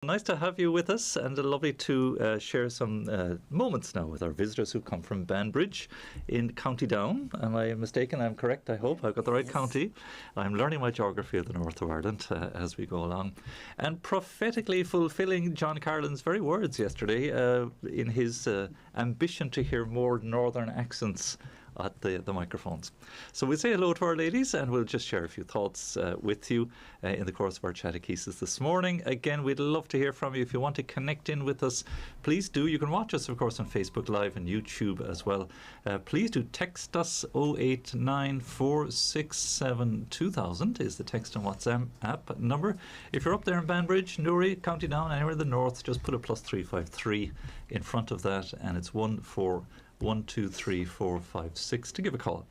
Nice to have you with us, and lovely to share some moments now with our visitors who come from Banbridge in County Down. Am I mistaken? I'm correct, I hope. I've got the right county. I'm learning my geography of the north of Ireland as we go along. And prophetically fulfilling John Carlin's very words yesterday in his ambition to hear more northern accents at the microphones. So we'll say hello to our ladies and we'll just share a few thoughts with you in the course of our Chatechesis this morning. Again, we'd love to hear from you. If you want to connect in with us, please do. You can watch us, of course, on Facebook Live and YouTube as well. Please do text us. 089467200 is the text and WhatsApp app number. If you're up there in Banbridge, Newry, County Down, anywhere in the north, just put a +353 in front of that, and it's 141234456 to give a call.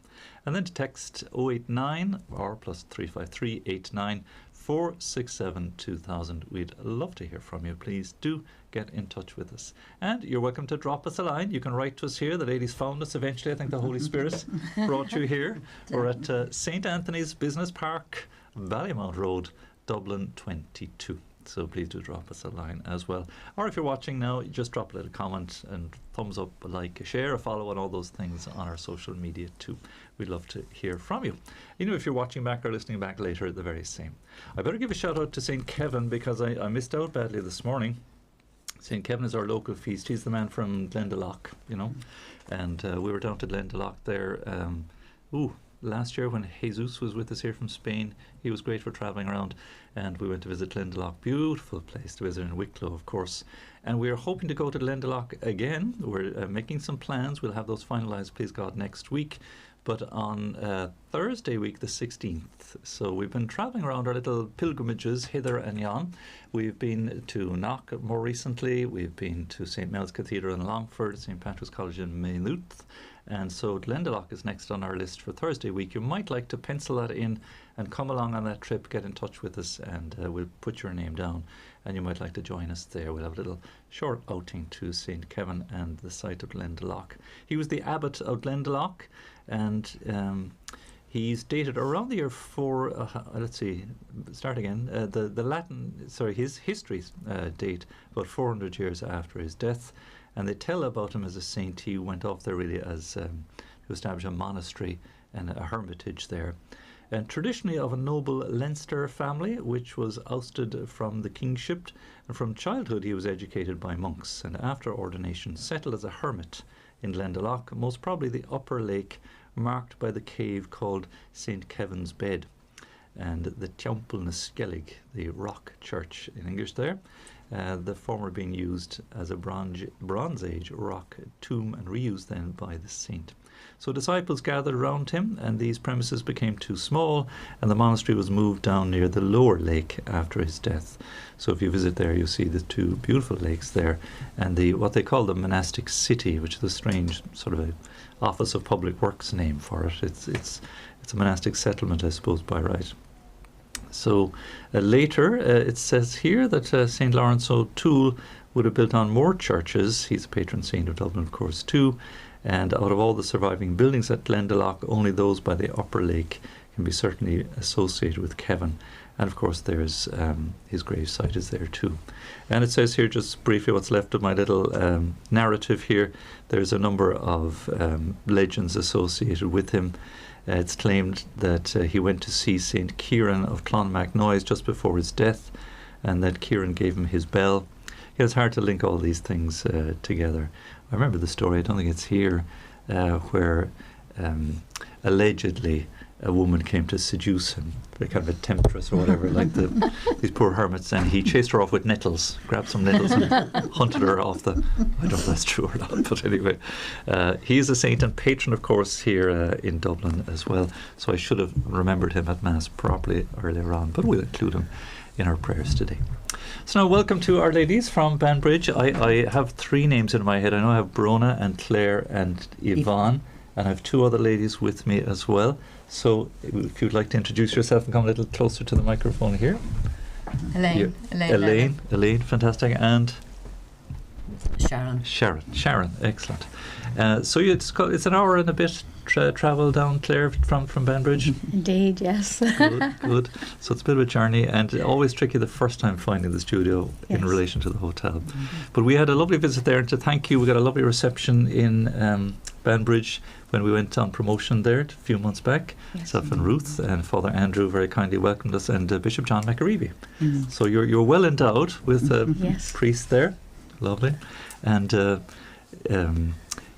And then to text 089 or +353 89 467 2000. We'd love to hear from you. Please do get in touch with us. And you're welcome to drop us a line. You can write to us here. The ladies found us eventually. I think the Holy Spirit brought you here. We're at St. Anthony's Business Park, Ballymount Road, Dublin 22. So please do drop us a line as well. Or if you're watching now, just drop a little comment and thumbs up, a like, a share, a follow, and all those things on our social media too. We'd love to hear from you. You know, if you're watching back or listening back later, the very same. I better give a shout out to St. Kevin because I missed out badly this morning. St. Kevin is our local feast. He's the man from Glendalough, you know. And we were down to Glendalough there. Last year when Jesus was with us here from Spain. He was great for travelling around, and we went to visit Glendalough. Beautiful place to visit in Wicklow, of course. And we are hoping to go to Glendalough again. We're making some plans. We'll have those finalised, please God, next week. But on Thursday week, the 16th. So we've been travelling around our little pilgrimages hither and yon. We've been to Knock more recently. We've been to St. Mel's Cathedral in Longford, St. Patrick's College in Maynooth. And so Glendalough is next on our list for Thursday week. You might like to pencil that in and come along on that trip, get in touch with us, and we'll put your name down. And you might like to join us there. We'll have a little short outing to St. Kevin and the site of Glendalough. He was the abbot of Glendalough, and he's dated around the year let's see, start again. The Latin, his history date about 400 years after his death. And they tell about him as a saint. He went off there really as to establish a monastery and a hermitage there. And traditionally of a noble Leinster family, which was ousted from the kingship. And from childhood he was educated by monks. And after ordination settled as a hermit in Glendalough, most probably the upper lake, marked by the cave called St. Kevin's Bed. And the Temple na Skellig, the rock church in English there. The former being used as a Bronze Age rock tomb and reused then by the saint. So disciples gathered around him, and these premises became too small, and the monastery was moved down near the lower lake after his death. So if you visit there, you'll see the two beautiful lakes there, and what they call the monastic city, which is a strange sort of a Office of Public Works name for it. It's a monastic settlement, I suppose, by right. So later it says here that St. Lawrence O'Toole would have built on more churches. He's a patron saint of Dublin, of course, too. And out of all the surviving buildings at Glendalough, only those by the upper lake can be certainly associated with Kevin. And of course there's his gravesite is there too. And it says here, just briefly what's left of my little narrative here, there's a number of legends associated with him. It's claimed that he went to see St. Kieran of Clonmacnoise just before his death, and that Kieran gave him his bell. It's hard to link all these things together. I remember the story, I don't think it's here, where allegedly a woman came to seduce him, kind of a temptress or whatever, like these poor hermits, and he chased her off with nettles, grabbed some nettles and hunted her off I don't know if that's true or not, but anyway. He is a saint and patron, of course, here in Dublin as well, so I should have remembered him at Mass properly earlier on, but we'll include him in our prayers today. So now welcome to our ladies from Banbridge. I have three names in my head. I know I have Brona and Claire and Yvonne, and I have two other ladies with me as well. So if you'd like to introduce yourself and come a little closer to the microphone here. Elaine, fantastic. And Sharon, excellent. So it's an hour and a bit travel down, Claire, from Banbridge. Indeed, yes. Good. So it's a bit of a journey, and always tricky the first time finding the studio in relation to the hotel. But we had a lovely visit there, and to thank you, we got a lovely reception in Banbridge when we went on promotion there a few months back. Self and Ruth and Father Andrew very kindly welcomed us, and Bishop John McAreevy. So you're well endowed with a priest there. Lovely. And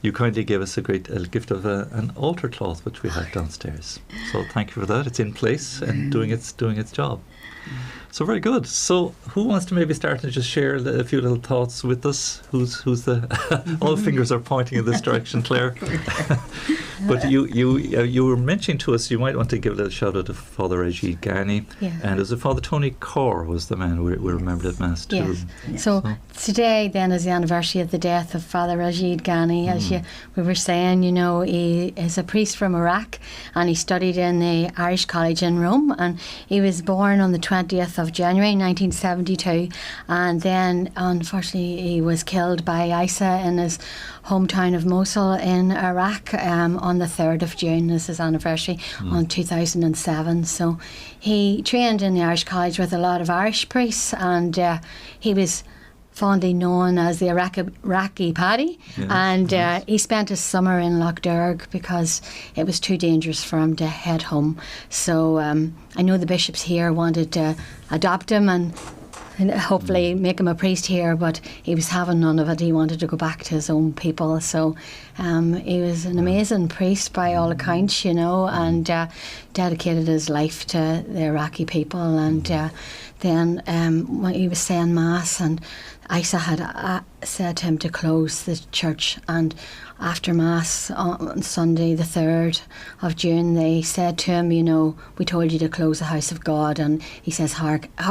you kindly gave us a great gift of an altar cloth, which we have downstairs. So thank you for that. It's in place and doing its job. So very good. So who wants to maybe start and just share a few little thoughts with us? Who's the all fingers are pointing in this direction, Claire. But you were mentioning to us you might want to give a little shout out to Father Ajit Ghani, and as Father Tony Corr was the man we remembered at Mass too. Yes. So today then is the anniversary of the death of Father Ajit Ghani. As we were saying, he is a priest from Iraq, and he studied in the Irish College in Rome, and he was born on the 20th of January 1972, and then unfortunately he was killed by ISA in his hometown of Mosul in Iraq on the 3rd of June. This is his anniversary on 2007. So he trained in the Irish College with a lot of Irish priests, and he was fondly known as the Iraqi Paddy, and he spent his summer in Lough because it was too dangerous for him to head home. So I know the bishops here wanted to adopt him and hopefully make him a priest here, but he was having none of it. He wanted to go back to his own people. So he was an amazing priest by all accounts, and dedicated his life to the Iraqi people. And then when he was saying Mass, and Isa had said to him to close the church, and after Mass on Sunday the 3rd of June they said to him, we told you to close the house of God, and he says,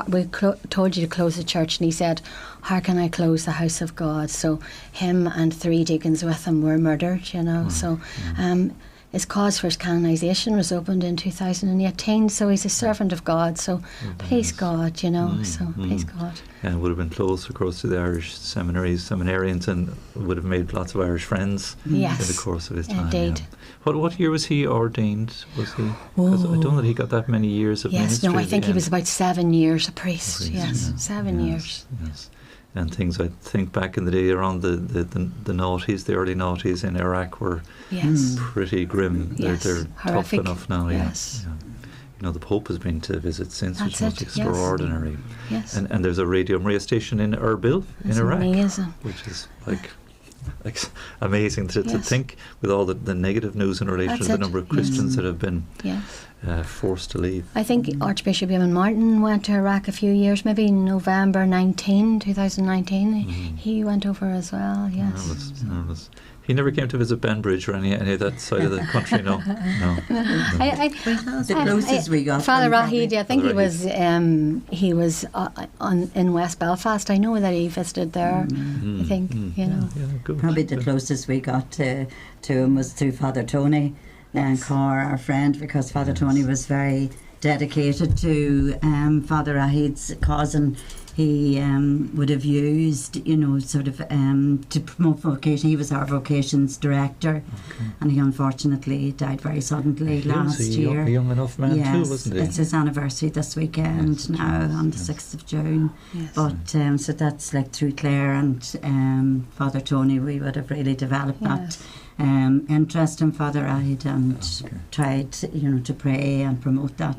we told you to close the church, and he said, how can I close the house of God? So him and 3 deacons with him were murdered, So his cause for his canonisation was opened in 2018, so he's a servant of God, so please God, so please God. And would have been close, of course, to the Irish seminarians, and would have made lots of Irish friends in the course of his time. Indeed. What year was he ordained? Was he? Because I don't know that he got that many years of ministry. Yes, no, I think he was about 7 years a priest. Yes, 7 years. Yes. And things, I think, back in the day around the noughties, the early noughties in Iraq were pretty grim. They're tough enough now. Yes. The Pope has been to visit since, which was extraordinary. Yes. And there's a Radio Maria station in Erbil in Iraq, amazing. Which is like amazing to think, with all the negative news in relation to the number of Christians that have been forced to leave. I think Archbishop Eamonn Martin went to Iraq a few years, maybe in November 2019. He went over as well. Yes. Marvelous. He never came to visit Banbridge or any of that side of the country. No. The closest we got. Father Rahid, I think he was in West Belfast. I know that he visited there. I think good. Probably the closest we got to him was through Father Tony Corr, our friend, because Father Tony was very dedicated to Father Rahid's cause, and he would have used, to promote vocation. He was our vocations director, and he unfortunately died very suddenly last year. A young enough man too, wasn't he? It's his anniversary this weekend on the 6th of June. Yes. But so that's like through Claire and Father Tony, we would have really developed that interest in Father Rahid, and tried to pray and promote that,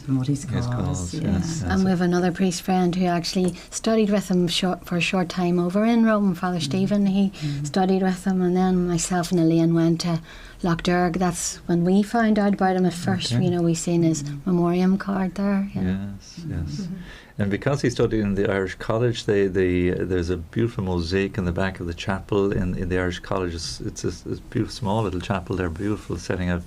promote his cause. Yes. And we have another priest friend who actually studied with him for a short time over in Rome, Father Stephen. He studied with him, and then myself and Elaine went to Lough That's when we found out about him at first. We seen his memoriam card there. Yes. And because he studied in the Irish College, there's a beautiful mosaic in the back of the chapel in the Irish College. It's a beautiful, small little chapel there, beautiful setting of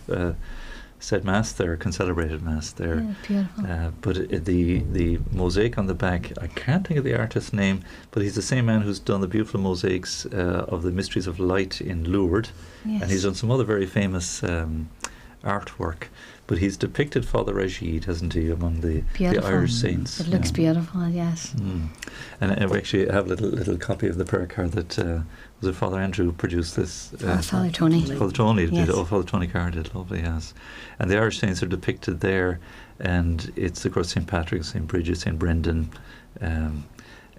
said Mass there, concelebrated Mass there. Yeah, beautiful. But the mosaic on the back, I can't think of the artist's name, but he's the same man who's done the beautiful mosaics of the Mysteries of Light in Lourdes. Yes. And he's done some other very famous artwork. But he's depicted Father Rashid, hasn't he, among the Irish saints? It looks beautiful, yes. And we actually have a little copy of the prayer card that was it Father Andrew who produced this? Father Tony. Father Tony Yes. did. Oh, Father Tony Carr did. Lovely, yes. And the Irish saints are depicted there, and it's of course St. Patrick, St. Bridget, St. Brendan,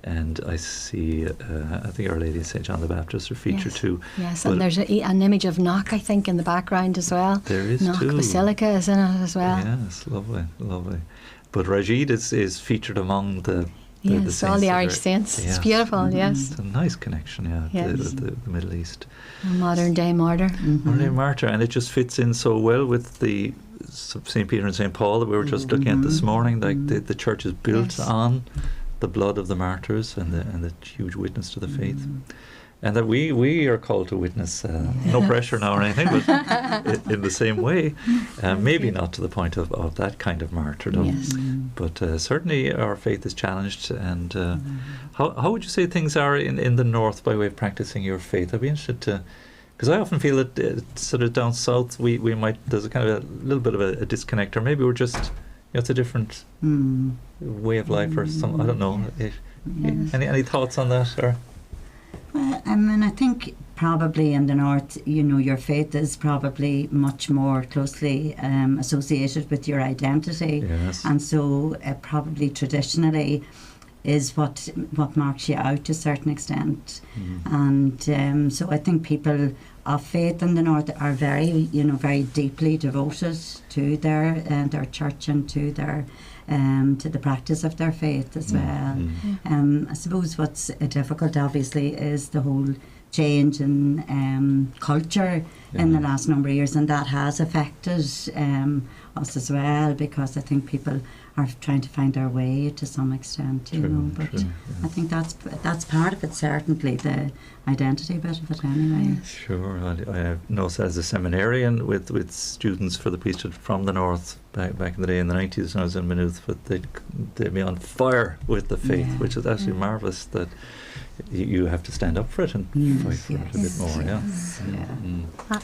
and I see, I think Our Lady and St. John the Baptist are featured too. Yes, But and there's an image of Knock, I think, in the background as well. there is Knock too. Basilica is in it as well. Yes, lovely, lovely. But Rashid is featured among the Yes, saints all the that Irish are- saints. It's yes. beautiful, yes. It's a nice connection, yeah, Yes. the Middle East. A modern day martyr. Holy Martyr, and it just fits in so well with the St. Peter and St. Paul that we were just looking at this morning. Like the church is built Yes. on the blood of the martyrs and the huge witness to the faith. And that we are called to witness, no pressure now or anything, but in the same way, maybe not to the point of that kind of martyrdom, Yes. but certainly our faith is challenged. And how would you say things are in the north by way of practicing your faith? I'd be interested to, because I often feel that sort of down south we might, there's a kind of a little bit of a disconnect, or maybe we're just, it's a different way of life or some, I don't know. Yes. Any thoughts on that? Or? Well, I mean, I think probably in the north, your faith is probably much more closely associated with your identity, Yes. and so probably traditionally is what marks you out to a certain extent. And so I think people of faith in the north are very deeply devoted to their church and to their to the practice of their faith as well. I suppose what's difficult, obviously, is the whole change in culture in the last number of years, and that has affected us as well, because I think people are trying to find their way to some extent, but I think that's part of it, certainly the identity bit of it anyway. Sure. I know as a seminarian with students for the priesthood from the north back in the day in the 90s when I was in Maynooth, but they'd be on fire with the faith, which is absolutely marvellous that you have to stand up for it and fight for it a bit more.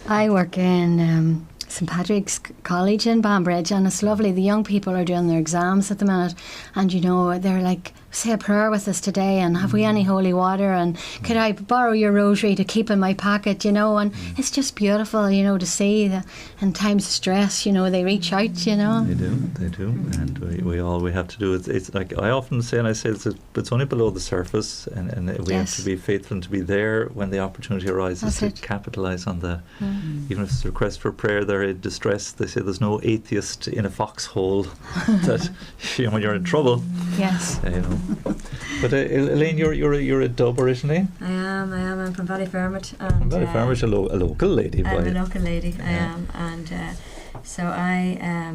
I work in St. Patrick's College in Banbridge, and it's lovely. The young people are doing their exams at the minute, and they're like, say a prayer with us today, and have we any holy water, and could I borrow your rosary to keep in my pocket, and it's just beautiful, to see that in times of stress, they reach out, They do, and we have to do it. It's like I often say, and I say it's only below the surface, and we have to be faithful and to be there when the opportunity arises to capitalise on the, even if it's a request for prayer, they're in distress. They say there's no atheist in a foxhole that when you're in trouble. Yes. But Elaine, you're a Dub originally. I am. I'm from Ballyfermot. From Ballyfermot, a local lady. I'm a local lady. I am, and so I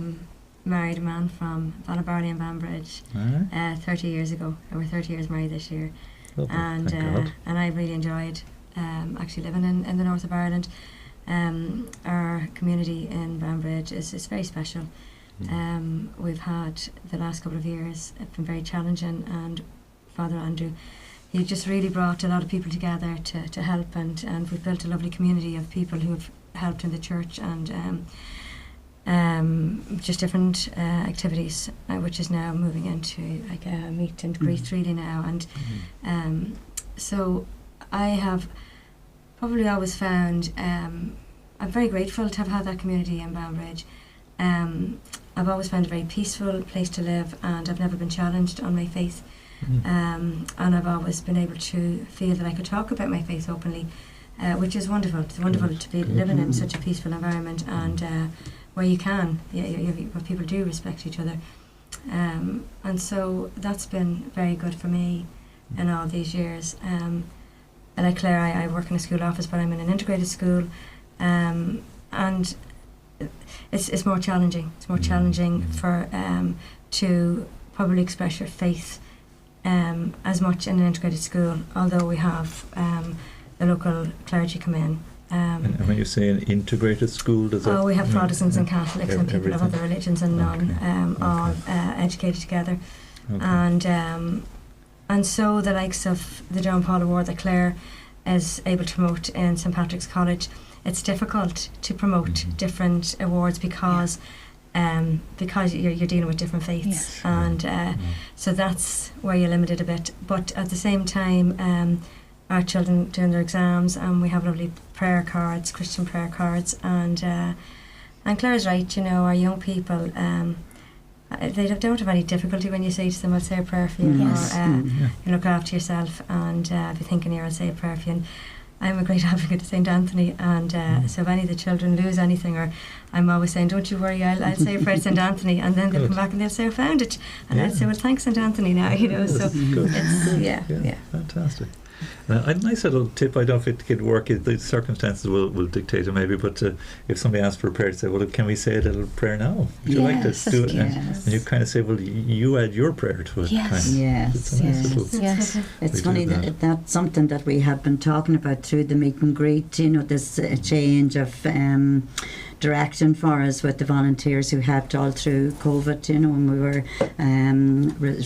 married a man from Banbridge and Banbridge 30 years ago. And we're 30 years married this year. Lovely. And Thank God. and I really enjoyed actually living in the north of Ireland. Our community in Banbridge is very special. We've had the last couple of years been very challenging, and Father Andrew, he just really brought a lot of people together to help, and we've built a lovely community of people who have helped in the church, and just different activities, which is now moving into like a meet and greet really now, and so I have probably always found I'm very grateful to have had that community in Banbridge. I've always found a very peaceful place to live, and I've never been challenged on my faith. And I've always been able to feel that I could talk about my faith openly, which is wonderful. It's wonderful to be living in such a peaceful environment, and where you can, where people do respect each other. And so that's been very good for me in all these years. Like Claire, I work in a school office, but I'm in an integrated school, and it's more challenging. It's more challenging for to probably express your faith as much in an integrated school, although we have the local clergy come in. And when you say an integrated school, does that? We have Protestants and Catholics and people of other religions and none, all educated together, and so the likes of the John Paul Award that Claire is able to promote in St Patrick's College it's difficult to promote different awards because you're dealing with different faiths, Yes. and so that's where you're limited a bit. But at the same time, our children doing their exams, and we have lovely prayer cards, Christian prayer cards, and Claire's right. You know, our young people, they don't have any difficulty when you say to them, "I'll say a prayer for you," Yes. or "You look after yourself," and "If you're thinking here, I'll say a prayer for you." And I'm a great advocate of St. Anthony, and so if any of the children lose anything, or I'm always saying, "Don't you worry, I'll say a prayer to St. Anthony," and then they'll come back and they'll say, "I found it," and I'll say, "Well, thanks St. Anthony now," you know. So it's yeah. Fantastic. A nice little tip, I don't know if it could work, the circumstances will dictate it maybe, but if somebody asks for a prayer, to say, well, can we say a little prayer now? Would you like to do it? Yes. And you kind of say, well, you add your prayer to it. Yes. Kind of. Yes, It's a nice little, Yes. It's We funny do that that's something that we have been talking about through the meet and greet, you know, this change of direction for us with the volunteers who helped all through COVID, you know, when we were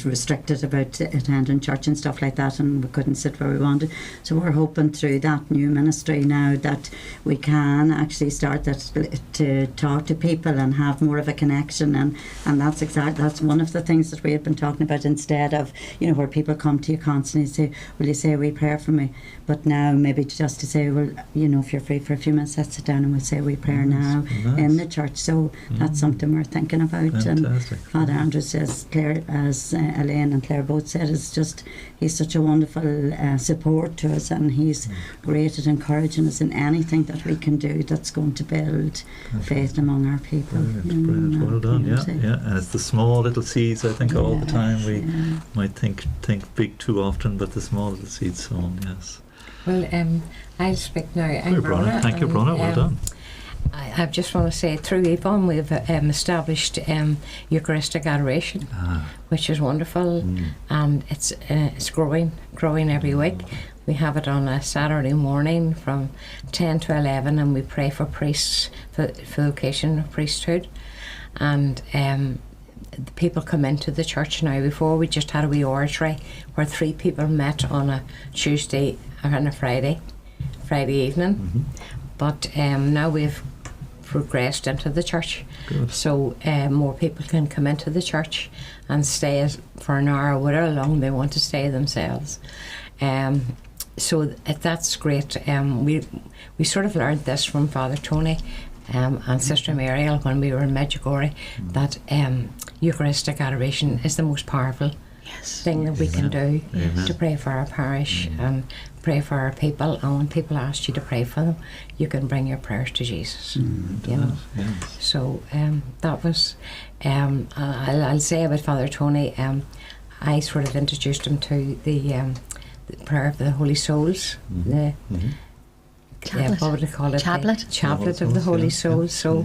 restricted about attending church and stuff like that, and we couldn't sit where we wanted. So we're hoping through that new ministry now that we can actually start to talk to people and have more of a connection, and that's one of the things that we had been talking about, instead of, you know, where people come to you constantly and say, "Will you say a wee prayer for me?" But now maybe just to say, well, you know, if you're free for a few minutes, let's sit down and we'll say a wee prayer now in the church. So that's something we're thinking about. Fantastic. And Father Andrew says, Claire, as Elaine and Claire both said, he's such a wonderful support to us, and he's great at encouraging us in anything that we can do that's going to build faith among our people. Brilliant. Well done. Yeah. And it's the small little seeds, I think, all the time. We might think big too often, but the small little seeds sown, yes. Well, I'll speak now. I'm Bronagh. Thank you, Bronagh. Well done. I just want to say, through Eamonn, we've established Eucharistic adoration, which is wonderful, and it's growing every week. We have it on a Saturday morning from 10 to 11, and we pray for priests, for vocation of priesthood, and the people come into the church now. Before, we just had a wee oratory where 3 people met on a Tuesday and a Friday evening, but now we've progressed into the church. Good. So more people can come into the church and stay for an hour, whatever long they want to stay themselves. So that's great. We sort of learned this from Father Tony and Sister Muriel when we were in Medjugorje, that Eucharistic adoration is the most powerful thing that we can do to pray for our parish and pray for our people. And when people ask you to pray for them, you can bring your prayers to Jesus. You know. Yes. So that was. I'll say about Father Tony. I sort of introduced him to the prayer of the Holy Souls. The what would I call it? Chaplet. The chaplet of the Holy Souls. So.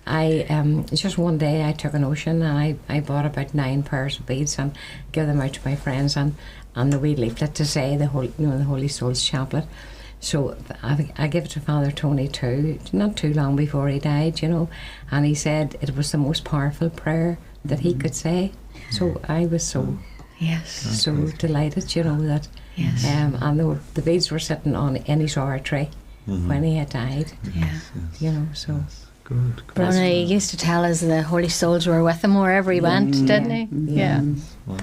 I just one day I took a notion and I bought about 9 pairs of beads and gave them out to my friends, and the wee leaflet to say the Holy Souls Chaplet. So I gave it to Father Tony too, not too long before he died, you know, and he said it was the most powerful prayer that he could say. So I was so delighted, you know, that and the beads were sitting in his oratory when he had died. You know, so. Good. Bronagh used to tell us the Holy Souls were with him wherever he went, didn't he? Yeah. Wow.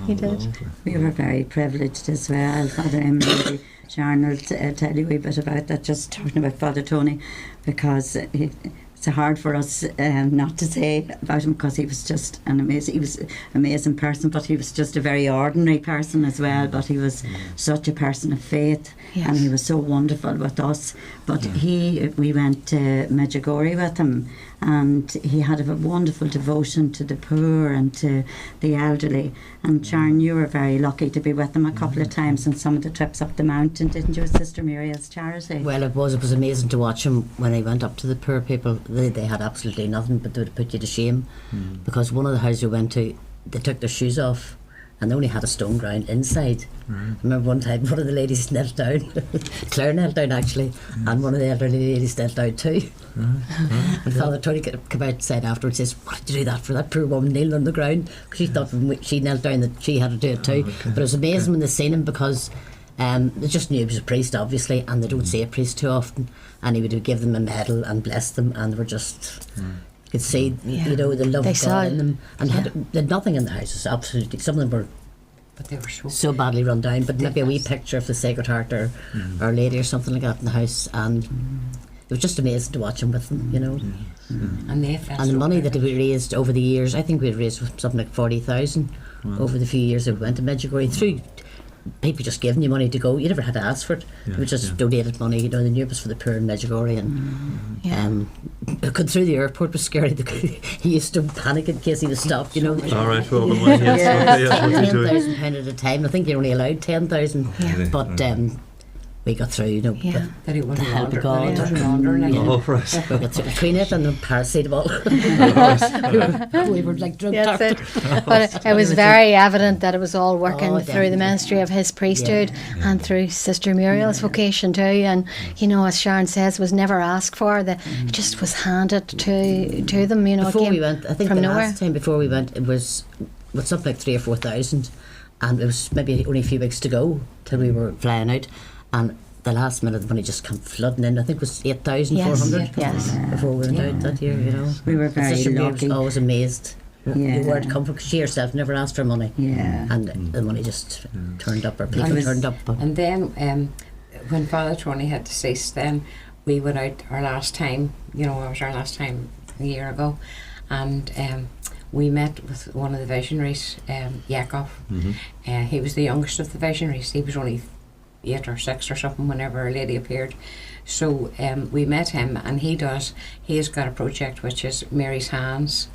He did. Lovely. We were very privileged as well. Father Eamonn, Sharon will tell you a wee bit about that, just talking about Father Tony, because it's hard for us not to say about him, because he was just an amazing person, but he was just a very ordinary person as well, but he was such a person of faith, and he was so wonderful with us. But we went to Medjugorje with him, and he had a wonderful devotion to the poor and to the elderly. And Sharon, you were very lucky to be with him a couple of times on some of the trips up the mountain, didn't you, Sister Muriel's charity? Well, it was amazing to watch him when he went up to the poor people. They had absolutely nothing, but they would put you to shame, because one of the houses we went to, they took their shoes off and they only had a stone ground inside. I remember one time one of the ladies knelt down, Claire knelt down actually, and one of the elderly ladies knelt down too. And Father Tony came out and said afterwards, says, "What did you do that for? That poor woman kneeling on the ground?" Because she thought when she knelt down that she had to do it too. But it was amazing when they seen him, because They just knew he was a priest, obviously, and they don't see a priest too often. And he would give them a medal and bless them, and they were just, you could see, you know, the love They of saw God it. in them. And they had nothing in the houses, absolutely. Some of them were But they were so badly run down, but maybe a wee picture of the Sacred Heart or Our Lady or something like that in the house, and it was just amazing to watch him with them, you know. and they felt And the so money that privileged. we raised over the years, I think we raised something like 40,000 over the few years that we went to Medjugorje through people just giving you money to go. You never had to ask for it. We just donated money. You know, they knew it was for the poor in Medjugorje, and going through the airport was scary. He used to panic in case he was stopped. You know, All right, well, the money, yes, okay, yes, what are you doing? £10,000 at a time. I think you're only allowed 10,000, but we got through. You know, Yeah. That he wasn't the help of wandering, God. he wasn't wandering again. Oh, right. we got through between it and the paracetamol. we were like drug That's doctors. it. But it was very evident that it was all working Oh, through the definitely. ministry of his priesthood and through Sister Muriel's vocation too. And you know, as Sharon says, was never asked for. It just was handed to them. You know, it Before came we went, I think from the nowhere. last time before we went, it was something like 3,000 or 4,000, and it was maybe only a few weeks to go till we were flying out, and the last minute the money just come flooding in. I think it was 8,400 Yes. before we went out that year. You know, We were And very Sister Mary lucky. was always amazed. Yeah. The word come from she herself never asked for money, Yeah. and the money just turned up. Or people was- turned up. And then when Father Tony had deceased, then we went out our last time, you know, it was our last time a year ago, and we met with one of the visionaries, Yakov. He was the youngest of the visionaries. He was only 8 or 6 or something whenever Our Lady appeared. So we met him, and he has got a project which is Mary's Hands,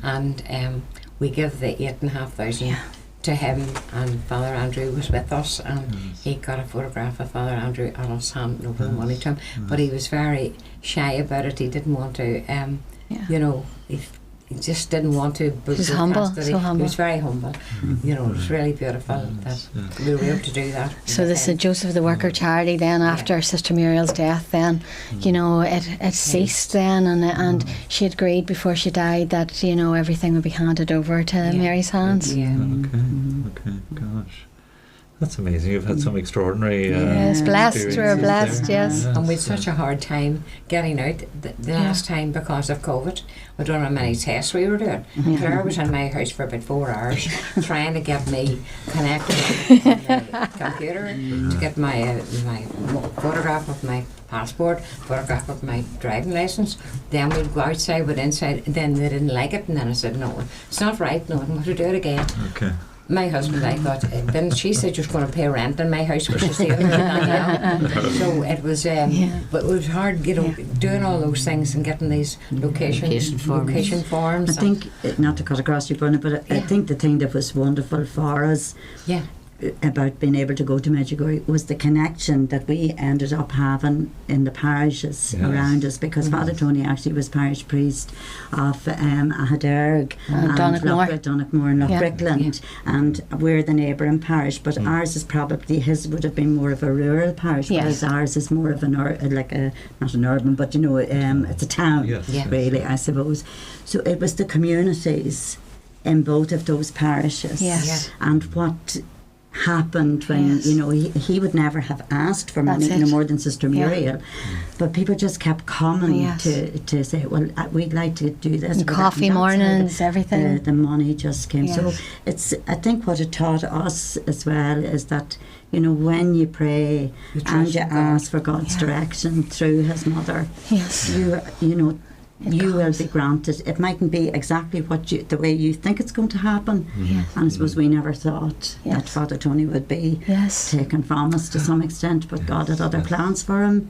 and we give the 8,500 to him, and Father Andrew was with us, and he got a photograph of Father Andrew and us handing over the money to him, but he was very shy about it. He didn't want to, you know, he just didn't want to. He was humble, broadcast it. so He humble. was very humble. You know, it was really beautiful that we were able to do that. So the St. Joseph the Worker charity then after Sister Muriel's death then, you know, it ceased then, and she had agreed before she died that, you know, everything would be handed over to Mary's hands. Yeah. Okay, gosh. That's amazing. You've had some extraordinary Yes, blessed, we're experiences blessed, there. yes. And we had such a hard time getting out the last time because of COVID. We don't know how many tests we were doing. Claire was in my house for about 4 hours trying to get me connected on the computer to get my photograph of my passport, photograph of my driving licence. Then we'd go outside, but inside, then they didn't like it, and then I said, no, it's not right, no, I'm going to do it again. Okay. My husband, I thought, then she said you're going to pay rent in my house, which is the other thing. So it was, but it was hard, you know, doing all those things and getting these location forms. I think, not to cut across you, Bruna, but I think the thing that was wonderful for us about being able to go to Medjugorje was the connection that we ended up having in the parishes around us, because Father Tony actually was parish priest of Ahaderg and Donaghmore and Loughbrickland, and we're the neighbouring parish, but ours is probably, his would have been more of a rural parish, whereas ours is more of an not an urban, but you know, it's a town really, I suppose. So it was the communities in both of those parishes and what happened when you know he would never have asked for money no more than Sister Muriel, but people just kept coming to say, well, we'd like to do this, and coffee mornings, everything. The money just came. So it's, I think what it taught us as well is that, you know, when you pray and you ask for God's direction through His Mother, you know, you will be granted. It mightn't be exactly the way you think it's going to happen, and I suppose we never thought that Father Tony would be taken from us to some extent, but God had other plans for him,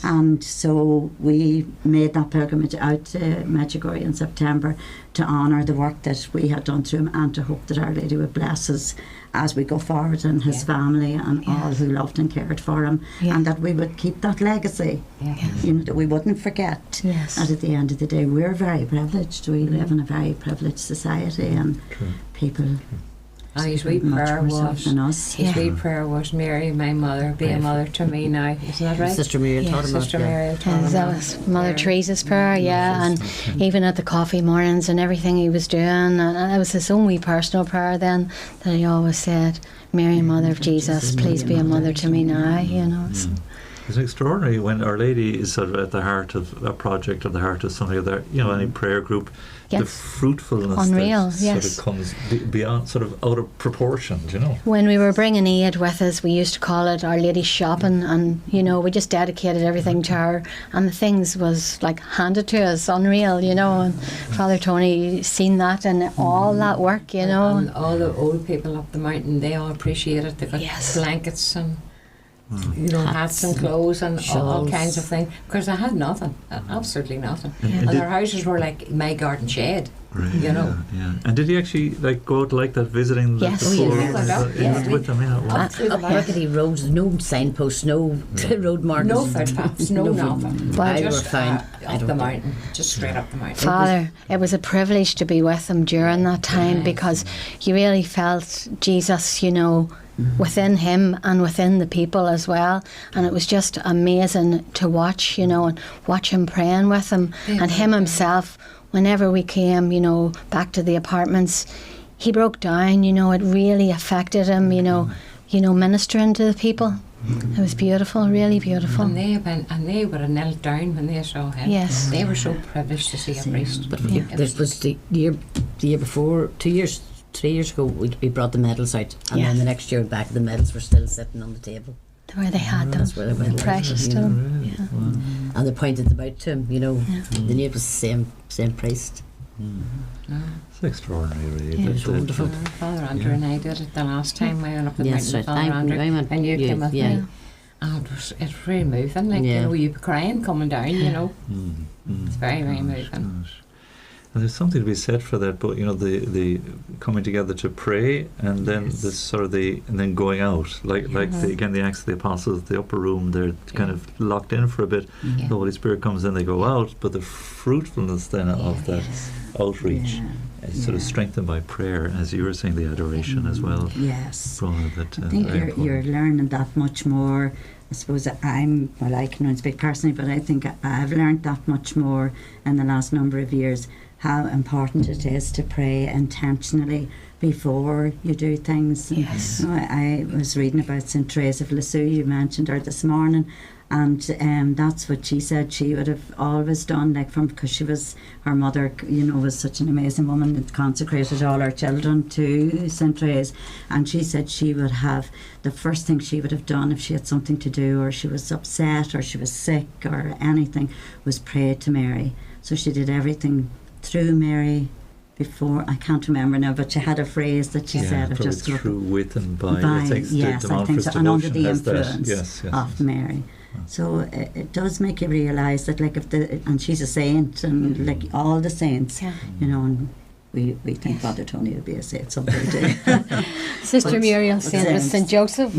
and so we made that pilgrimage out to Medjugorje in September to honour the work that we had done through him, and to hope that Our Lady would bless us as we go forward, and his family and all who loved and cared for him, and that we would keep that legacy, you know, that we wouldn't forget. And at the end of the day, we're very privileged. We live in a very privileged society, and people And his wee prayer was, than us. his wee prayer was, Mary, my mother, be a mother to me now. Isn't that right? Sister Muriel taught him that. Sister Mary taught him That that. was Mother Teresa's prayer, and even at the coffee mornings and everything he was doing, and it was his own wee personal prayer then that he always said, Mary, Mother of Jesus, please be a mother to me now, you know. So. It's extraordinary when Our Lady is sort of at the heart of a project, or the heart of something, or any prayer group. Yes. The fruitfulness Unreal, that yes. sort of comes beyond, sort of out of proportion, you know. When we were bringing Aid with us, we used to call it Our Lady shopping, and we just dedicated everything to her, and the things was like handed to us, unreal, and Father Tony seen that and all that work, And all the old people up the mountain, they all appreciate it. They got blankets and hats and clothes and all kinds of things, because I had nothing, absolutely nothing. And their houses were like my garden shed. Right, Yeah. And did he actually go out like that, visiting the poor? Yes. With them, Up rickety roads, no signposts, no road markers, no footpaths, no nothing. Just up the mountain, just straight up the mountain. Father, it was a privilege to be with him during that time, because you really felt Jesus, within him and within the people as well, and it was just amazing to watch, and watch him praying with him, and him himself. Whenever we came, back to the apartments, he broke down. It really affected him. Ministering to the people. It was beautiful, really beautiful. And they would have knelt down when they saw him. Yes, they were so privileged to see a priest. But this was the year before, 3 years ago, we brought the medals out, and then the next year back, the medals were still sitting on the table. Where they had them. That's where they went. Precious to them. Yeah. Wow. And they pointed them out to him, They knew it was the same priest. It's extraordinary, really. Yeah, it's wonderful. Father Andrew and I did it the last time we went up the mountain. Right. Father Andrew, and you came with me. And it's really moving, you'd be crying coming down, It's very, very moving. And there's something to be said for that, but the coming together to pray, and then this sort of and then going out, the Acts of the Apostles, the upper room, they're kind of locked in for a bit. The Holy Spirit comes in, they go out, but the fruitfulness then of that outreach is sort of strengthened by prayer, as you were saying, the adoration as well. Yes, I think you're learning that much more. I suppose I can only speak personally, but I think I've learned that much more in the last number of years, how important it is to pray intentionally before you do things. Yes. I was reading about St. Therese of Lisieux, you mentioned her this morning, and that's what she said she would have always done, because her mother, was such an amazing woman that consecrated all her children to St. Therese, and she said she would have, the first thing she would have done if she had something to do, or she was upset, or she was sick, or anything, was pray to Mary. So she did everything through Mary before, I can't remember now, but she had a phrase that she said. Probably just through, with and by. I think so, and under the influence of Mary. So it does make you realise that, and she's a saint, and all the saints, and we think Father Tony would be a saint someday too. Sister Muriel St. Joseph,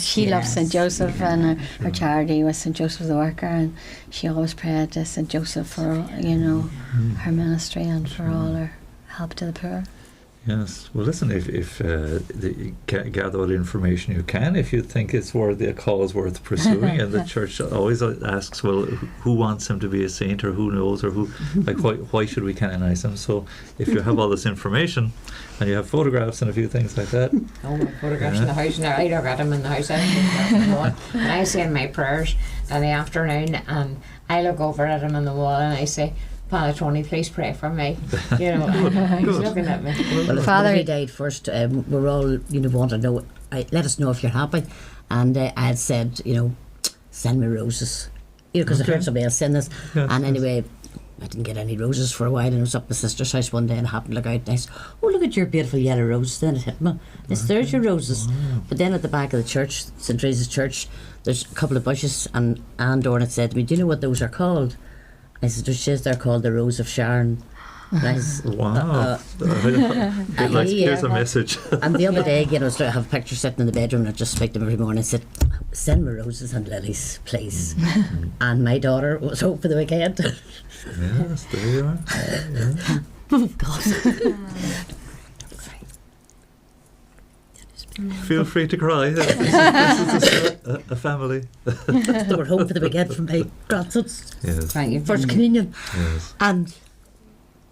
she loved St. Joseph, Yeah. and her charity was St. Joseph the Worker, and she always prayed to St. Joseph for her ministry and for all her help to the poor. Yes. Well, listen, if you gather all the information you can, if you think it's worthy, a cause worth pursuing, and the Church always asks, well, who wants him to be a saint, or who knows, or who, why should we canonize him? So if you have all this information, and you have photographs and a few things like that. Photographs in the house. Now I look at him in the house, and I say in my prayers in the afternoon, and I look over at him on the wall, and I say, Father Tony, please pray for me. He's looking at me. Well, Father, he died first. We're all, want to know. Let us know if you're happy. And I had said, send me roses, because I heard somebody else send this. And anyway, I didn't get any roses for a while, and I was up at my sister's house one day, and I happened to look out, and I said, "Oh, look at your beautiful yellow roses." Then it hit me. There's your roses. Wow. But then at the back of the church, St. Teresa's Church, there's a couple of bushes, and Anne Dorn said to me, "Do you know what those are called?" I said, she says they're called the Rose of Sharon. Wow. Here's a message. And the other day, so I have a picture sitting in the bedroom, and I just speak to them every morning. I said, send me roses and lilies, please. And my daughter was home for the weekend. Yes, there you are. Oh, God. Feel free to cry. This is a family. They were home for the weekend from my grandson's first communion. Yes. And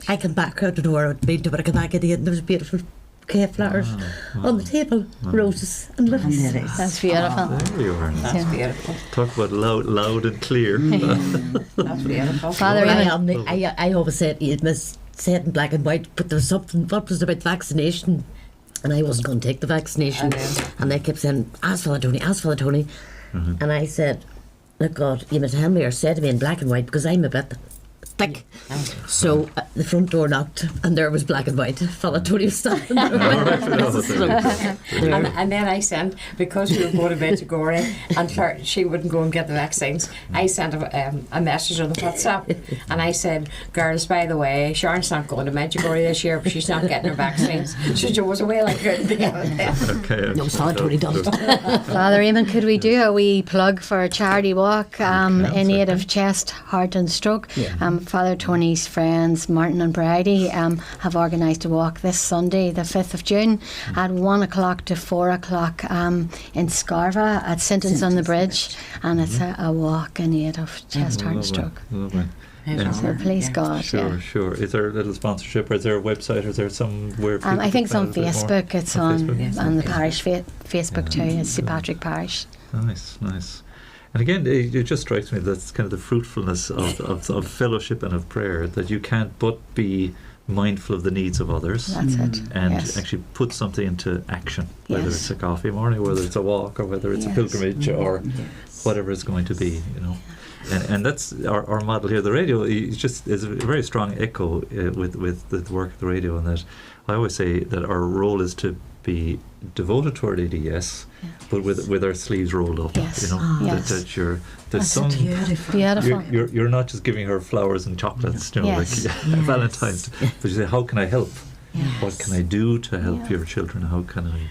I came back, I don't know where I'd been to, but I came back at the end, there was a beautiful bouquet of flowers on the table, roses and lilies. That's beautiful. There you are. That's beautiful. Talk about loud and clear. That's beautiful. Father Eamonn, I always said it was said in black and white, but there was something. What was about vaccination? And I wasn't going to take the vaccination, and they kept saying, "Ask Father Tony, ask Father Tony," and I said, "Look, God, you must tell me or say to me in black and white because I'm a bit thick." So the front door knocked, and there was black and white. Father Tony was standing there. And then I sent, because we were going to Medjugorje and she wouldn't go and get the vaccines, I sent a message on the WhatsApp, and I said, "Girls, by the way, Sharon's not going to Medjugorje this year, but she's not getting her vaccines." She was away like good. Okay. No, Father Tony done it. Father Eamonn, could we do a wee plug for a charity walk in aid of chest, heart and stroke? Father Tony's friends Martin and Bridie have organised a walk this Sunday, the 5th of June, at 1 o'clock to 4 o'clock in Scarva at Sintons on the Bridge, and it's a walk in aid of chest, heart and stroke. Lovely. So please God. Sure. Is there a little sponsorship, or is there a website, or is there somewhere? I think it's on Facebook. It's on Facebook? the parish Facebook too. It's St Patrick Parish. Nice. And again, it just strikes me that's kind of the fruitfulness of fellowship and of prayer, that you can't but be mindful of the needs of others. That's it. And yes. actually put something into action, whether Yes. it's a coffee morning, whether it's a walk, or whether it's a pilgrimage, or whatever it's going to be, And that's our model here. The radio is a very strong echo with the work of the radio, and that I always say that our role is to be devoted to Our Lady, yes, but with our sleeves rolled up. Yes. That there's That's some Beautiful. you're not just giving her flowers and chocolates, Yes. like Valentine's, but you say, how can I help? What can I do to help your children? How can I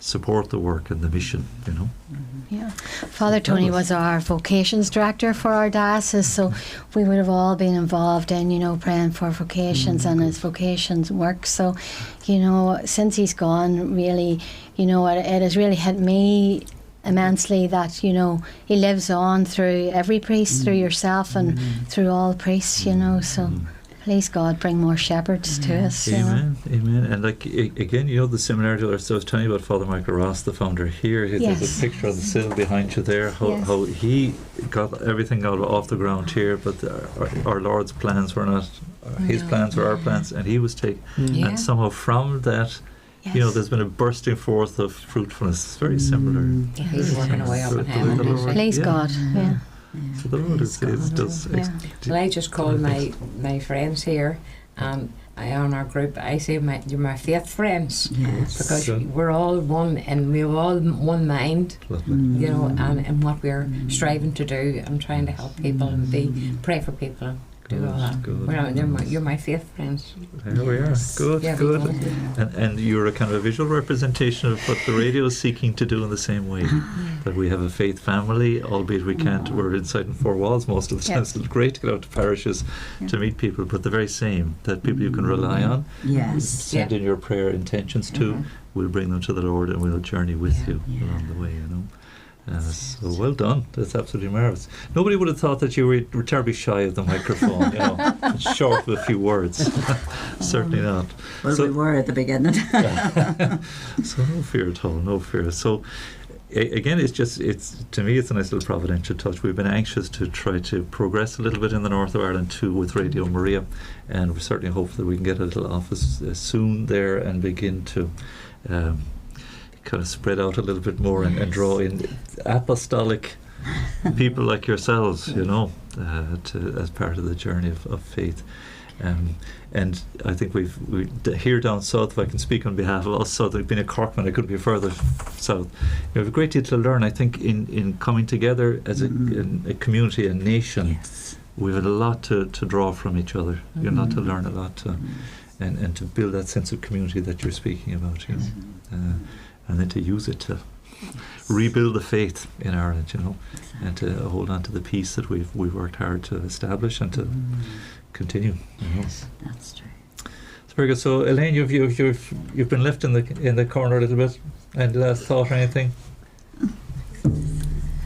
support the work and the mission? Yeah. Father Tony was our vocations director for our diocese, so we would have all been involved in, praying for vocations and his vocations work. So, since he's gone, really, it has really hit me immensely that, he lives on through every priest, through yourself and through all priests, so please God, bring more shepherds to us. Amen. And again, the seminary, I was telling you about Father Michael Ross, the founder here. There's a picture on the sill behind you there, how he got everything off the ground here, but our Lord's plans were not his plans, were our plans, and he was taken. And somehow from that, there's been a bursting forth of fruitfulness. It's very similar. He's working away up in heaven. Please God. So the Lord does. Well, I just call my friends here, and on our group, I say you're my faith friends, because we're all one, and we're all one mind. Lovely. And in what we're striving to do, and trying to help people and pray for people. Do all that. Good. You're my faith friends. There we are. Good. And you're a kind of a visual representation of what the radio is seeking to do in the same way. That we have a faith family, albeit we're inside in four walls most of the time. So it's great to get out to parishes to meet people, but the very same, that people you can rely on. Yes. Send in your prayer intentions to. We'll bring them to the Lord, and we'll journey with you along the way. So well done. That's absolutely marvellous. Nobody would have thought that you were terribly shy of the microphone, short with a few words. Certainly not. Well, we were at the beginning. So no fear at all, no fear. So again, it's to me, it's a nice little providential touch. We've been anxious to try to progress a little bit in the north of Ireland too with Radio Maria, and we certainly hope that we can get a little office soon there and begin to kind of spread out a little bit more and draw in apostolic people like yourselves, as part of the journey of faith. And I think we here down south, if I can speak on behalf of us, so there's been a Corkman, I couldn't be further south. We have a great deal to learn, I think, in coming together as a community, a nation. Yes. We have a lot to draw from each other. You're not to learn a lot, and to build that sense of community that you're speaking about, and then to use it to rebuild the faith in Ireland, and to hold on to the peace that we've worked hard to establish and to continue. Yes, that's true. It's very good. So, Elaine, you've been left in the corner a little bit. Any last thought or anything?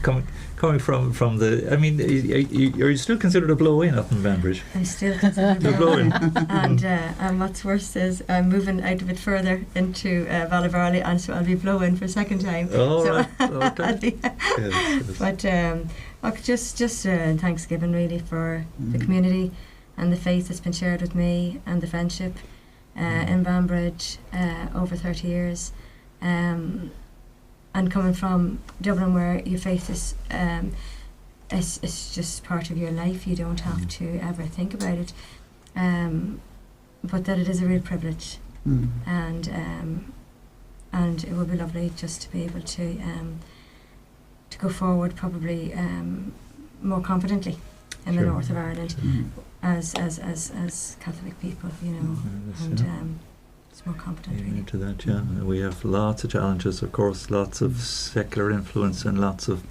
coming from the. I mean, are you still considered a blow-in up in Banbridge? I'm still considered A blow-in. and what's worse is I'm moving out a bit further into Ballyvarley, and so I'll be blow-in for a second time. Oh, so right. Okay. I'll be Yes. but just Thanksgiving really for the community and the faith that's been shared with me and the friendship in Banbridge over 30 years. And coming from Dublin, where your faith is it's just part of your life. You don't have to ever think about it, but that it is a real privilege, and it would be lovely just to be able to go forward, probably more confidently in the Sure. north of Ireland as Catholic people, you know, it's more confident really. Into that, yeah. We have lots of challenges, of course, lots of secular influence and lots of,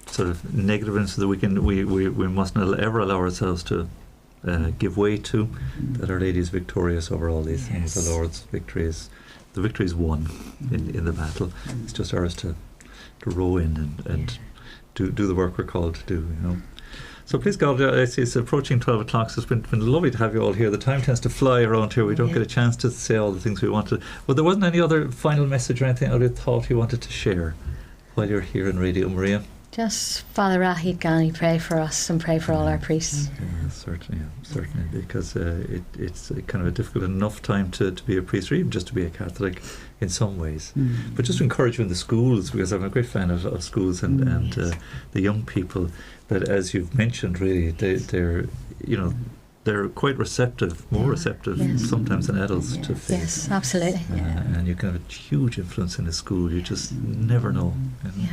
sort of negative influence that we must not ever allow ourselves to give way to. That Our Lady is victorious over all these things. The Lord's victory is won in the battle. It's just ours to row in and do the work we're called to do, you know. So please God, I see it's approaching 12 o'clock, so it's been lovely to have you all here. The time tends to fly around here. We don't get a chance to say all the things we wanted. But there wasn't any other final message or anything, other thought you wanted to share while you're here in Radio Maria? Just Father Rahid Ghani, pray for us and pray for all our priests. Certainly, because it's a kind of a difficult enough time to be a priest, or even just to be a Catholic in some ways. But just to encourage you in the schools, because I'm a great fan of schools and the young people, that as you've mentioned, really, they're quite receptive, more receptive sometimes than adults to faith. Yes, absolutely. And you can have a huge influence in a school. You just never know. You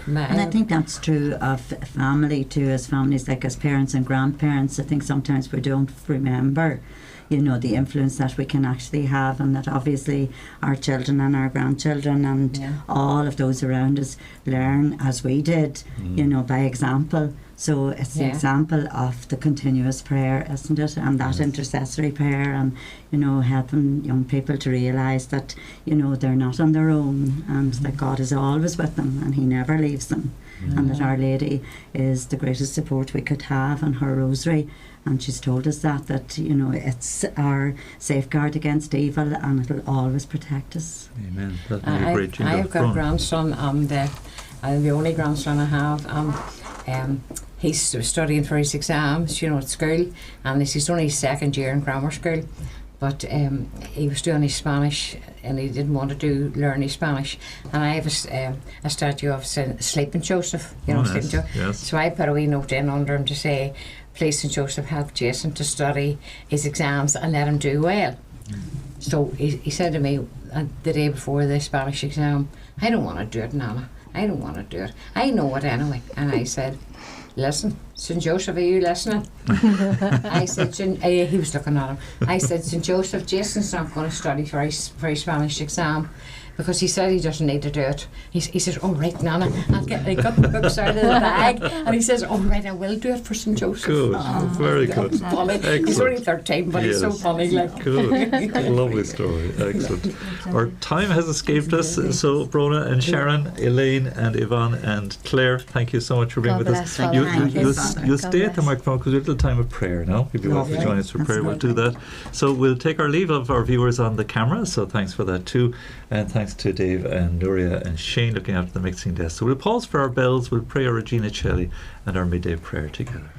know? And I think that's true of family too, as families, like as parents and grandparents. I think sometimes we don't remember, you know, the influence that we can actually have, and that obviously our children and our grandchildren and all of those around us learn as we did, you know, by example. So it's the example of the continuous prayer, isn't it? And that intercessory prayer, and, you know, helping young people to realise that, you know, they're not on their own, and that God is always with them and He never leaves them. And that Our Lady is the greatest support we could have, and her rosary. And she's told us that, you know, it's our safeguard against evil, and it'll always protect us. Amen. That'd be a great jingle. I've got a grandson, and I'm the only grandson I have. He's studying for his exams, you know, at school, and this is only his second year in grammar school. But he was doing his Spanish, and he didn't want to learn his Spanish. And I have a statue of Sleeping Joseph, you know, Sleeping Joseph. Yes. So I put a wee note in under him to say, please, St. Joseph, help Jason to study his exams and let him do well. So he said to me the day before the Spanish exam, I don't want to do it, Nana. I don't want to do it. I know it anyway. And I said, listen, St. Joseph, are you listening? I said, he was looking at him. I said, St. Joseph, Jason's not going to study for his Spanish exam, because he said he doesn't need to do it. He says, all right, Nana, he got the books out of the bag, and he says, all right, I will do it for St. Joseph. Good, very good. He's only 13, but he's so funny. Like. Good, lovely story, excellent. Our time has escaped us, so Brona and Sharon, Elaine and Yvonne and Claire, thank you so much for being with us. You'll stay at the microphone because we have a little time of prayer now. If you want to join us for prayer, we'll do that. So we'll take our leave of our viewers on the camera, so thanks for that too. And thanks to Dave and Nuria and Shane looking after the mixing desk. So we'll pause for our bells, we'll pray our Regina Celli and our midday prayer together.